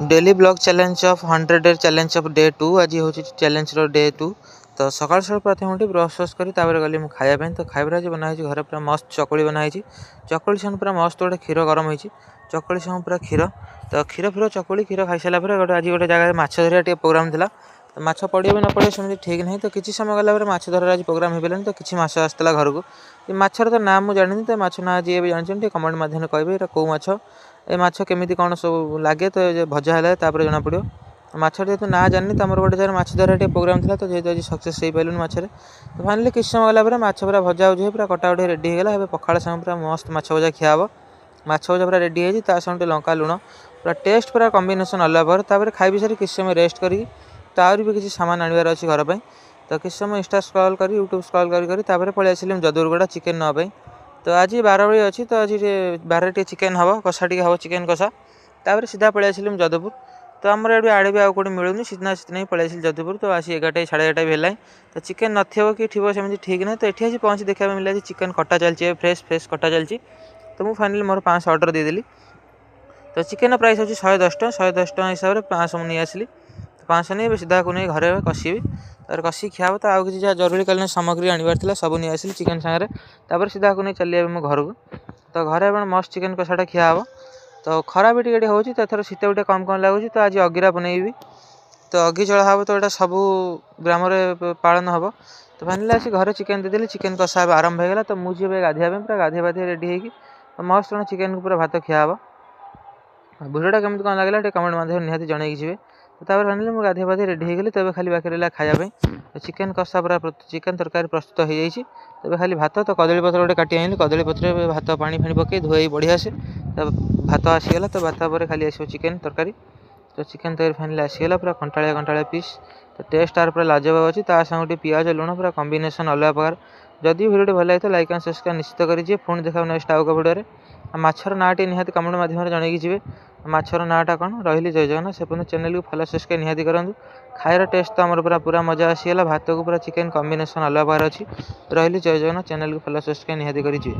Daily blog challenge of 100 day challenge of day 2 आज हूँ challenge day 2 तो सकाल सकाल प्रथम उठी ब्रश व्रश करी गली मुझे खायापी तो खाइबा आज बनाई घर पूरा मस्त चकुली बनाई चकुली संग पूरा मस्त गोटे क्षीर गरम होती चकुली संग पूरा क्षीर तो क्षीर फिर चकुली क्षीर खाई सारा गोटे आज गोटे जगह माछ धरिया प्रोग्राम था तो माछ पड़े भी न पड़े सेमती ठीक नहीं तो किसी समय गला माछ धर आज प्रोग्राम हो पारानी तो किसी माछ आसाला घर को माछर तो नाम मुझे जानी तो माछ ना जी भी जानते कमेंट मध्यम कहे कौ माछ ए माछ केमी कौन सब लगे तो भजा है जना पड़ो माछ जेहतु ना जानी तो आम गोटे जगह माछ धर प्रोग्राम था तो जेहतु आज सक्सेस हो पारे माछे तो फाइनाली किसी समय गला माछ पूरा भजा हो पूरा कटाकटी रेडी होगा पखाड़ संग पूरा मस्त माछ भजा खिया हम माछ भजा पूरा रेडी होती संगे लंका लुण पूरा टेस्ट पूरा कम्बिनेसन अलग पर खाई सारी किसी समय रेस्ट करी तो आहरी भी किसी सामान आनबार अच्छी घर पर तो किसी समय इंस्टा स्क्रॉल कर यूट्यूब स्क्रॉल कर पलि आसली जदुरगुड़ा चिकेन नापी तो आज 12 बजे अच्छी तो आज 12 टे चिकेन हम कषा टी हम चिकेन कषा तापर सीधा पलि आसली जदुपुर तो आमर ये आड़े भी आउट मिलूनी सीधा सीधा पलि आसली जदुपुर तो आसी 11 साढ़े 11 भी है तो चिकेन नथिबो कि थी सेमती ठीक ना तो ये पहुँची देखा मिला चिकेन कटा चलती फ्रेश फ्रेश कटा चलती तो मुझे फाइनाली मोर 500 ऑर्डर देदेली तो चिकेन प्राइस अच्छी 110 टଙ୍କା 110 टଙ୍କା हिसाब से 500 नहीं आसली तो 500 नहीं सीधा को नहीं घरे कषी तार कषि खिया तो आउ कि जहाँ जरूरीकालीन सामग्री आनबार सब नहीं आसली चिकेन सागर तापर सीधा को नहीं चलिए मो घर को तो घरे मस्त चिकेन कषाटा खिया हम तो खरा भी टे हो थर शीत भी कम कम लगुच तो आज अगिरा बनैबी तो अगी जला हम तो यहाँ सब ग्राम पालन हम तो फाइनाली आसी घरे चिकेन देदेली चिकेन कषा आरंभ होगा तो मुझे गाधिया पूरा गाधिया बाधिया रेडी होगी तो मस्त चिकेन को पूरा भात खिया हम भिडियोटा केମିତି कौन लगे कमेंट माध्यम निहाती जनईकी जी तो फाइनाली मुझे गाधिया बाधिया रेडी होगली तो खाली बाकी रहा खायापी तो चिकेन कषा पूरा चिकेन तरकारी प्रस्तुत हो जाइए तेज खाली भात तो कदली पत्र गोटे काटी आनी कदली पत्र भात पानी फाणी पकई धोई बढ़िया से तो भात आसीगला तो भात पर खाली आसो चिकेन तरकारी तो चिकेन तैयारी फाइनाली आसीगला पूरा कंटालिया कंटालिया पीस तो टेस्ट तार पूरा लाजवाब अच्छी सागे पियाज लुण पूरा कम्बिनेसन अलग प्रकार जदि भिडियो भल लगे तो लाइक एंड सब्सक्राइब निश्चित करेंगे पुणी देखा नेक्स्ट आउ भिडियो माछर नाटी निहाती कमेंट माध्यम जनईकी जी माछर नाटा कौन रही जय जगन्नाथ से पर्यटन चैनल को फॉलो सब्सक्राइब निहाती करूँ खायर टेस्ट तो आम पूरा मजा आसीगला भात को पूरा चिकेन कम्बिनेसन अलग प्रकार अच्छी रही जय जगन्नाथ चैनल को फॉलो सब्सक्राइब निहाती करेंगे।